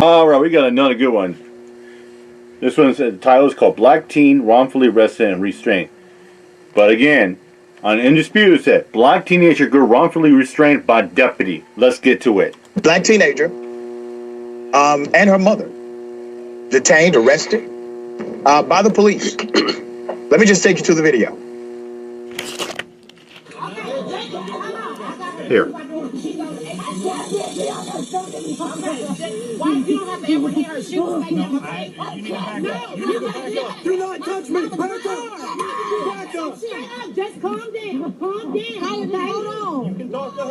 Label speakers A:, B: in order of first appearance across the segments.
A: Alright, we got another good one. This one's the title is called Black Teen Wrongfully Arrested and Restrained. But again, on Indisputed it said black teenager girl wrongfully restrained by deputy. Let's get to it.
B: Black teenager and her mother detained, arrested by the police. Let me just take you to the video.
A: Here.
C: Why you don't have to ever hear her? She was like, no, do not touch me. Back up. Just calm down. Calm down. Hold on. You can talk to her.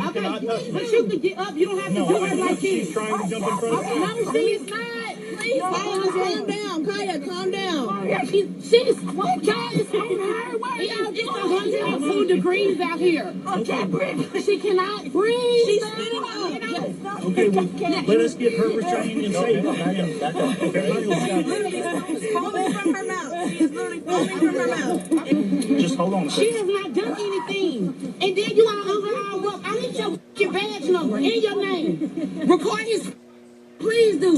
C: Okay, but you can get up. You don't have to do it like this. She's trying to jump in front of me. No, she's not. Please, calm down. Kaya, calm down. She's what? Kaya is on her way. It's 102 degrees out here. I can't breathe. She cannot breathe. She's spitting out. Okay, well, let us get her restrained and safe. It's falling from her mouth. It's literally falling from her mouth. Just hold on a second. She has not done anything. And then you want to overhaul up. I need your badge number and your name. Record this. Please do.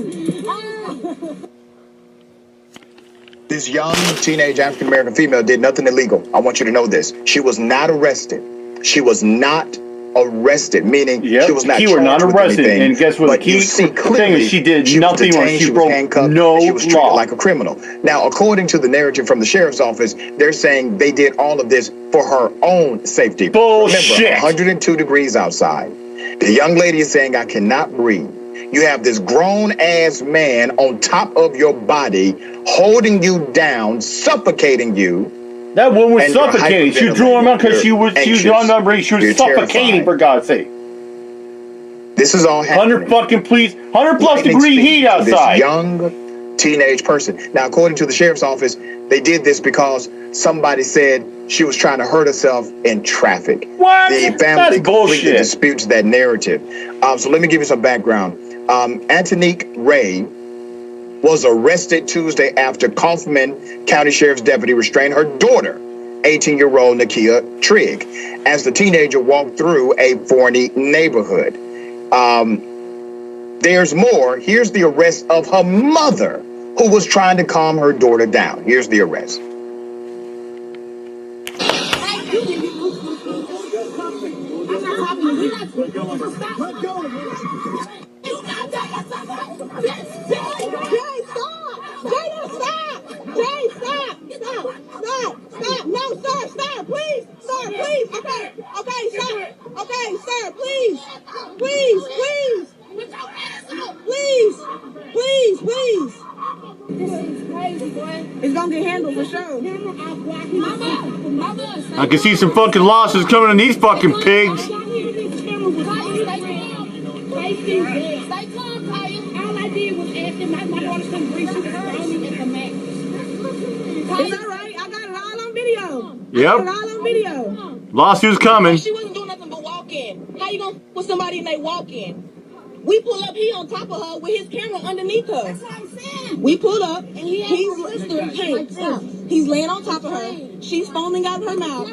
B: This young teenage African-American female did nothing illegal. I want you to know this. She was not arrested. She was not arrested, meaning she was not
A: charged
B: not arrested.
A: With anything, and guess what?
B: But
A: the key
B: thing
A: is she did nothing wrong. She broke no
B: she was treated
A: law.
B: like a criminal. Now, according to the narrative from the sheriff's office, they're saying they did all of this for her own safety.
A: Bullshit.
B: Remember, 102 degrees outside. The young lady is saying, I cannot breathe. You have this grown-ass man on top of your body, holding you down, suffocating you.
A: That woman was suffocating. She drew him out because she was on breathe. She was suffocating, for God's sake.
B: This is all happening.
A: 100 plus degree heat outside.
B: This young teenage person. Now, according to the sheriff's office, they did this because somebody said she was trying to hurt herself in traffic.
A: What?
B: The family completely disputes that narrative. So let me give you some background. Antonique Ray was arrested Tuesday after Kaufman County Sheriff's deputy restrained her daughter, 18-year-old Nakia Trigg, as the teenager walked through a Forney neighborhood. There's more. Here's the arrest of her mother, who was trying to calm her daughter down. Here's the arrest.
C: It's gonna get handled for sure.
A: I can see some fucking losses coming in these fucking pigs.
C: Stay calm, Kaya. All I did was ask him, my daughter couldn't breathe. She was foaming at the max. It's all right. I got it all on video.
A: Yep.
C: I got it all on video.
A: Lawsuit's coming.
C: She wasn't doing nothing but walking. How you gonna put somebody and they walking? We pull up, he on top of her with his camera underneath her. That's what I'm saying. We pull up, and he's laying on top of her. She's foaming out of her mouth.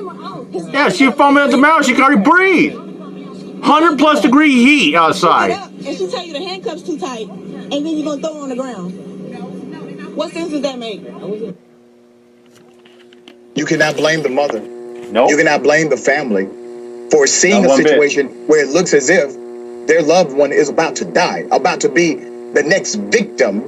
A: Yeah, she's foaming out the mouth. She can already breathe. 100 plus degree heat outside.
C: And she tell you the handcuffs too tight, and then you're gonna throw her on the ground. What sense does that make?
B: You cannot blame the mother.
A: No.
B: You cannot blame the family for seeing a situation where it looks as if their loved one is about to die, about to be the next victim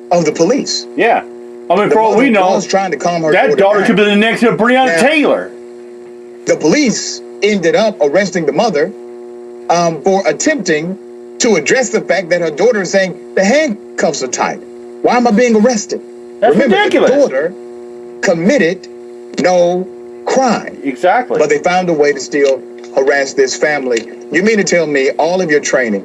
B: of the police.
A: Yeah. I mean, for all we know,
B: trying to calm her
A: that daughter could be the next Breonna Taylor.
B: The police ended up arresting the mother for attempting to address the fact that her daughter is saying the handcuffs are tight. Why am I being arrested?
A: That's
B: Remember,
A: ridiculous.
B: the daughter committed no crime.
A: Exactly.
B: But they found a way to still harass this family. You mean to tell me all of your training,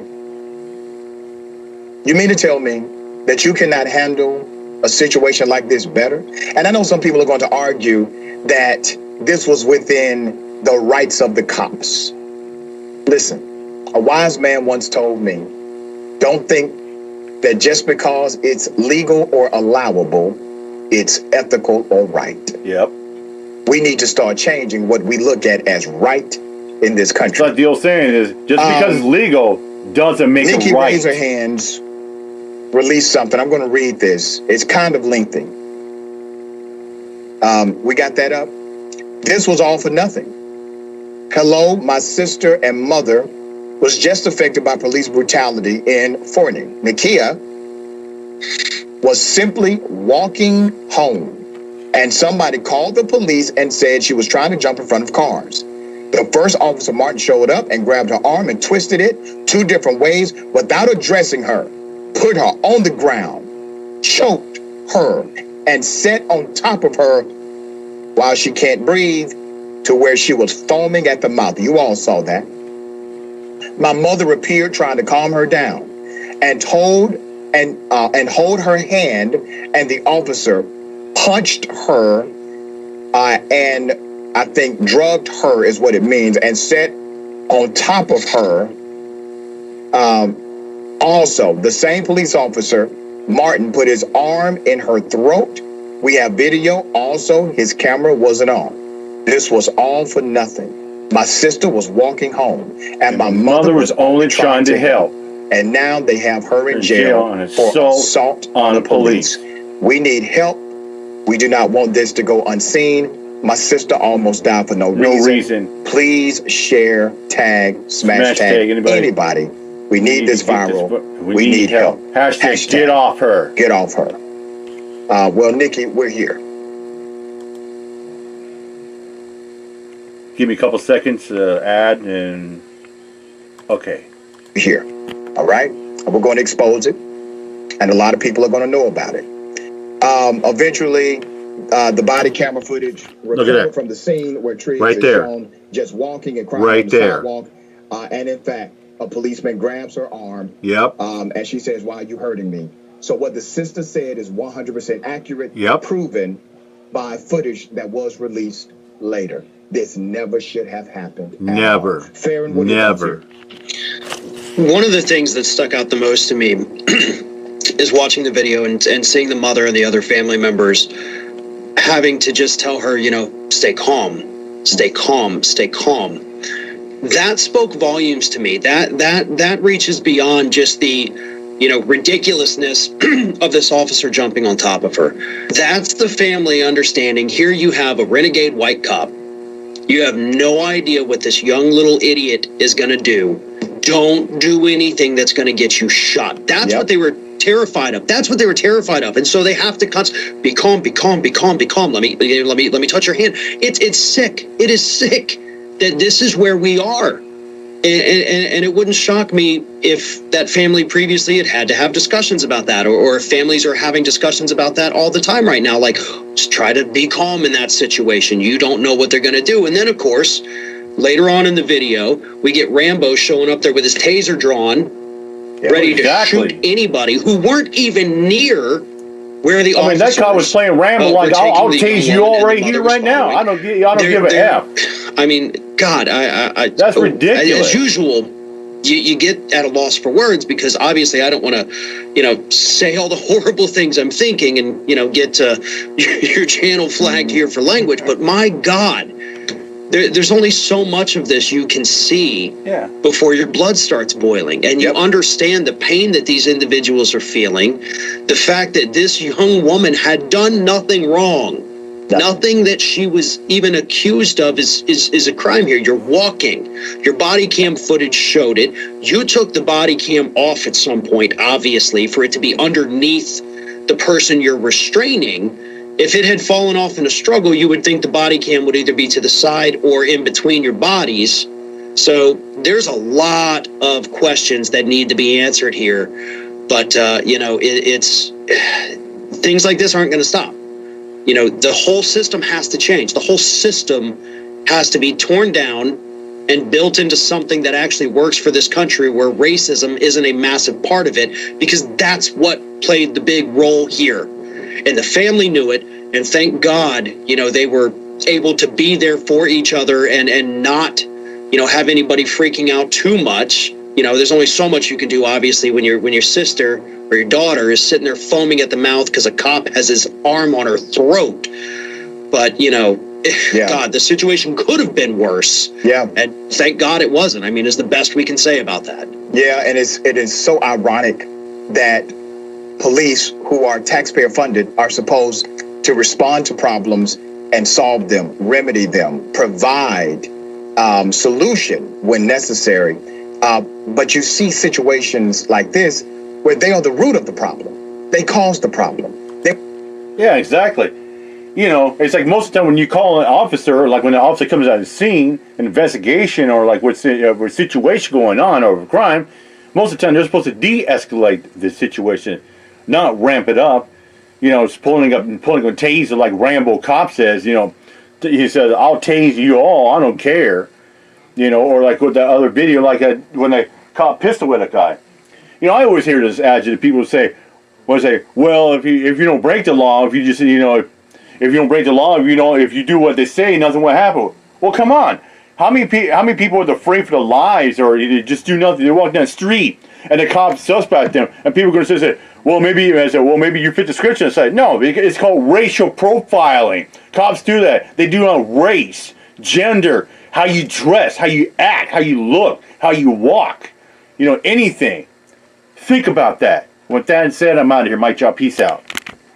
B: you mean to tell me that you cannot handle a situation like this better? And I know some people are going to argue that this was within the rights of the cops. Listen, a wise man once told me, don't think that just because it's legal or allowable, it's ethical or right.
A: Yep.
B: We need to start changing what we look at as right in this country.
A: It's like the old saying is, just because it's legal doesn't make
B: Nikki
A: it right.
B: Razorhands released something. I'm going to read this. It's kind of lengthy. We got that up. This was all for nothing. Hello, my sister and mother was just affected by police brutality in Forney. Nakia was simply walking home, and somebody called the police and said she was trying to jump in front of cars. The first officer, Martin, showed up and grabbed her arm and twisted it 2 different ways without addressing her, put her on the ground, choked her, and sat on top of her while she can't breathe to where she was foaming at the mouth. You all saw that. My mother appeared trying to calm her down and hold her hand, and the officer punched her and I think drugged her is what it means, and sat on top of her. Also, the same police officer, Martin, put his arm in her throat. We have video. Also, his camera wasn't on. This was all for nothing. My sister was walking home, and my mother was only trying to help. And now they have her in jail for assault on the police. We need help. We do not want this to go unseen. My sister almost died for no reason. Please share, tag, smash tag anybody. We need this viral. We need help.
A: Hashtag get off her.
B: Get off her. Well, Nikki, we're here.
A: Give me a couple seconds to add and okay.
B: We're here. All right? And we're going to expose it. And a lot of people are going to know about it. Eventually, the body camera footage recovered from the scene where Tree is shown just walking and crying on the sidewalk. And in fact, a policeman grabs her arm.
A: Yep.
B: And she says, "Why are you hurting me?" So what the sister said is 100% accurate.
A: Yep.
B: Proven by footage that was released later. This never should have happened.
A: Never.
B: Farron, what
A: never.
D: One of the things that stuck out the most to me is watching the video and seeing the mother and the other family members having to just tell her, stay calm, stay calm, stay calm. That spoke volumes to me. That reaches beyond just the, ridiculousness of this officer jumping on top of her. That's the family understanding. Here you have a renegade white cop. You have no idea what this young little idiot is going to do. Don't do anything that's going to get you shot. That's what they were terrified of. That's what they were terrified of. And so they have to be calm, be calm, be calm, be calm. Let me touch your hand. It's sick. It is sick that this is where we are. And it wouldn't shock me if that family previously had to have discussions about that, or if families are having discussions about that all the time right now. Like, just try to be calm in that situation. You don't know what they're going to do. And then, of course, later on in the video, we get Rambo showing up there with his taser drawn, ready to shoot anybody who weren't even near where the officer.
A: That guy was playing Rambo like, I'll tase you all right here, right now. I don't give a F.
D: I mean, God,
A: that's ridiculous.
D: As usual, you get at a loss for words, because obviously I don't want to, say all the horrible things I'm thinking and, get your channel flagged here for language. But my God, there's only so much of this you can see before your blood starts boiling. And you understand the pain that these individuals are feeling. The fact that this young woman had done nothing wrong. Nothing that she was even accused of is a crime here. You're walking. Your body cam footage showed it. You took the body cam off at some point, obviously, for it to be underneath the person you're restraining. If it had fallen off in a struggle, you would think the body cam would either be to the side or in between your bodies. So there's a lot of questions that need to be answered here. But, things like this aren't going to stop. You know, the whole system has to change. The whole system has to be torn down and built into something that actually works for this country, where racism isn't a massive part of it, because that's what played the big role here. And the family knew it, and thank God, you know, they were able to be there for each other and not, you know, have anybody freaking out too much. You know, there's only so much you can do, obviously, when your sister or your daughter is sitting there foaming at the mouth because a cop has his arm on her throat. But, you know, God, the situation could have been worse.
B: Yeah.
D: And thank God it wasn't. I mean, it's the best we can say about that.
B: Yeah, and it is so ironic that police who are taxpayer funded are supposed to respond to problems and solve them, remedy them, provide solution when necessary. But you see situations like this where they are the root of the problem. They caused the problem.
A: Yeah, exactly. You know, it's like most of the time when you call an officer, like when the officer comes out of the scene, an investigation, or like what's a situation going on over a crime, most of the time they're supposed to de-escalate the situation, not ramp it up. You know, it's pulling a taser like Rambo Cop says. You know, he says, "I'll tase you all. I don't care." You know, or like with that other video, like when they caught pistol with a guy. You know, I always hear this adage that people say, "Well, if you don't break the law, if you just if you don't break the law, if you do what they say, nothing will happen." Well, come on. How many people are afraid for their lives, or they just do nothing? They walk down the street and the cops suspect them, and people are going to say, "Well, maybe you fit the description." I say, no, it's called racial profiling. Cops do that. They do it on race, gender, how you dress, how you act, how you look, how you walk. You know, anything. Think about that. With that said, I'm out of here. Mike Job. Peace out.